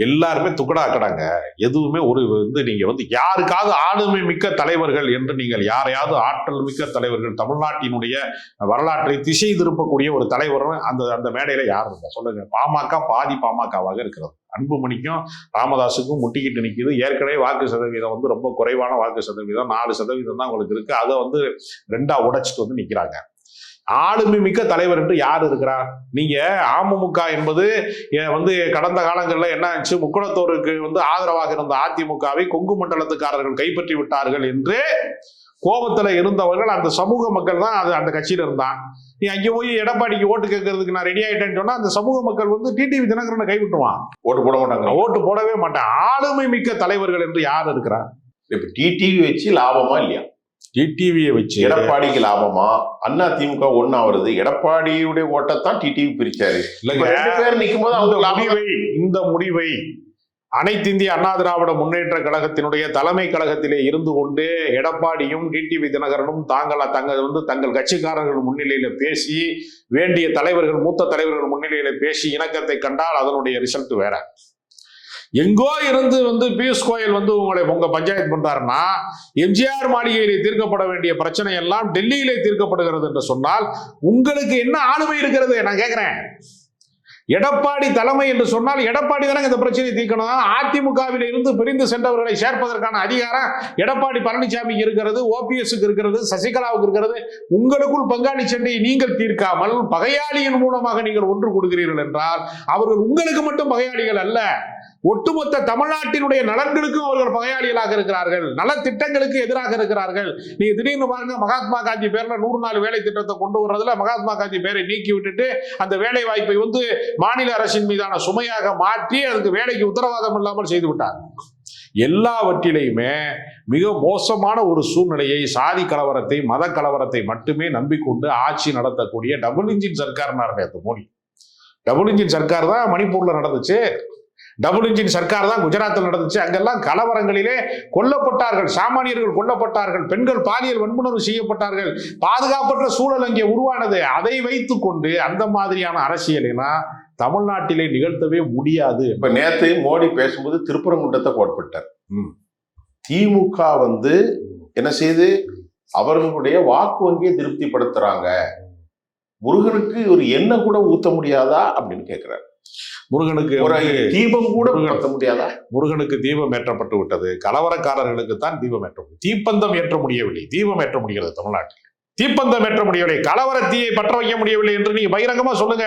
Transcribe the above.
எல்லாருமே துக்கடாக்கடாங்க. எதுவுமே ஒரு நீங்க யாருக்காவது ஆளுமை மிக்க தலைவர்கள் என்று நீங்கள் யாரையாவது ஆற்றல் மிக்க தலைவர்கள் தமிழ்நாட்டினுடைய வரலாற்றை திசை திருப்பக்கூடிய ஒரு தலைவர் அந்த மேடையில யார் இருந்தா சொல்லுங்க. பாமக பாதி பாமகவாக இருக்கிறது. அன்புமணிக்கும் ராமதாஸுக்கும் முட்டிக்கிட்டு நிற்குது. ஏற்கனவே வாக்கு சதவீதம் ரொம்ப குறைவான வாக்கு சதவீதம் 4% தான் உங்களுக்கு இருக்கு. அதை 2ஆ உடைச்சிட்டு நிற்கிறாங்க. ஆளுமை மிக்க தலைவர் என்று யார் இருக்கிறார்? நீங்க அமமுக என்பது கடந்த காலங்களில் என்ன ஆச்சு, முக்குளத்தோருக்கு ஆதரவாக இருந்த அதிமுகவை கொங்கு மண்டலத்துக்காரர்கள் கைப்பற்றி விட்டார்கள் என்று கோபத்துல இருந்தவர்கள் அந்த சமூக மக்கள் தான் அந்த கட்சியில இருந்தான். நீ அங்கே போய் எடப்பாடிக்கு ஓட்டு கேட்கறதுக்கு நான் ரெடி ஆயிட்டேன்னு சொன்னா அந்த சமூக மக்கள் டிடிவி தினகரனை கைவிட்டுவான். ஓட்டு போட மாட்டாங்க. ஓட்டு போடவே மாட்டான். ஆளுமை மிக்க தலைவர்கள் என்று யார் இருக்கிறார்? இப்ப டிடிவி வச்சு லாபமா இல்லையா? டிடிவியை வச்சு எடப்பாடிக்கு லாபமா? அண்ணா திமுக ஒன்னா வருது. எடப்பாடியுடைய ஓட்டத்தான் டிடிவி பிரிச்சாரு. நிற்கும் போது இந்த முடிவை அனைத்து இந்திய அண்ணா திராவிட முன்னேற்ற கழகத்தினுடைய தலைமை கழகத்திலே இருந்து கொண்டு எடப்பாடியும் டிடிவி தினகரனும் தங்கள் கட்சிக்காரர்கள் முன்னிலையில பேசி வேண்டிய தலைவர்கள் மூத்த தலைவர்கள் முன்னிலையில பேசி இணக்கத்தை கண்டால் அதனுடைய ரிசல்ட் வேற. எங்கோ இருந்து பியூஷ் கோயல் உங்க பஞ்சாயத்து பண்றாருன்னா எம்ஜிஆர் மாளிகையிலே தீர்க்கப்பட வேண்டிய பிரச்சனை எல்லாம் டெல்லியிலே தீர்க்கப்படுகிறது என்று சொன்னால் உங்களுக்கு என்ன ஆளுமை இருக்கிறது? நான் கேட்கிறேன். எடப்பாடி தலைமை என்று சொன்னால் எடப்பாடி தானே இந்த பிரச்சனையை தீர்க்கணும். அதிமுகவில் இருந்து பிரிந்து சென்றவர்களை சேர்ப்பதற்கான அதிகாரம் எடப்பாடி பழனிசாமிக்கு இருக்கிறது, ஓபிஎஸ்க்கு இருக்கிறது, சசிகலாவுக்கு இருக்கிறது. உங்களுக்குள் பங்காளி சண்டையை நீங்கள் தீர்க்காமல் பகையாளியின் மூலமாக நீங்கள் ஒன்று கொடுக்கிறீர்கள் என்றால் அவர்கள் உங்களுக்கு மட்டும் பகையாளிகள் அல்ல, ஒட்டுமொத்த தமிழ்நாட்டினுடைய நலன்களுக்கும் அவர்கள் பகையாளிகளாக இருக்கிறார்கள், நலத்திட்டங்களுக்கு எதிராக இருக்கிறார்கள். நீங்க திடீர்னு பாருங்க, மகாத்மா காந்தி பேர்ல 100 நாள் வேலை திட்டத்தை கொண்டு வர்றதுல மகாத்மா காந்தி பேரை நீக்கி விட்டுட்டு அந்த வேலை வாய்ப்பை மாநில அரசின் மீதான சுமையாக மாற்றி அதுக்கு வேலைக்கு உத்தரவாதம் இல்லாமல் செய்து விட்டார். எல்லாவற்றிலையுமே மிக மோசமான ஒரு சூழ்நிலையை, சாதி கலவரத்தை, மத கலவரத்தை மட்டுமே நம்பிக்கொண்டு ஆட்சி நடத்தக்கூடிய double engine Sarkar Modi. Double engine Sarkar தான் மணிப்பூர்ல நடந்துச்சு. டபுள் இன்ஜின் சர்க்கார் தான் குஜராத்தில் நடந்துச்சு. அங்கெல்லாம் கலவரங்களிலே கொல்லப்பட்டார்கள், சாமானியர்கள் கொல்லப்பட்டார்கள், பெண்கள் பாலியல் வன்புணர்வு செய்யப்பட்டார்கள், பாதுகாப்பற்ற சூழல் அங்கே உருவானது. அதை வைத்துக் கொண்டு அந்த மாதிரியான அரசியலைனா தமிழ்நாட்டிலே நிகழ்த்தவே முடியாது. இப்ப நேத்து மோடி பேசும்போது திருப்பரங்குன்றத்தை கோட்பட்டார். திமுக என்ன செய்து அவர்களுடைய வாக்கு வங்கியை திருப்திப்படுத்துறாங்க, முருகனுக்கு ஒரு எண்ணெய் கூட ஊத்த முடியாதா அப்படின்னு கேட்கிறார். முருகனுக்கு தீபம் கூட ஏற்ற முடியாதா? முருகனுக்கு தீபம் ஏற்றப்பட்டு விட்டது, கலவரக்காரர்களுக்கு தான் தீபம் ஏற்ற முடியும். தீப்பந்தம் ஏற்ற முடியவில்லை, தீபம் ஏற்ற முடிகிறது தமிழ்நாட்டில். தீப்பந்தம் ஏற்ற முடியவில்லை, கலவர தீயை பற்ற வைக்க முடியவில்லை என்று நீங்க பகிரங்கமா சொல்லுங்க.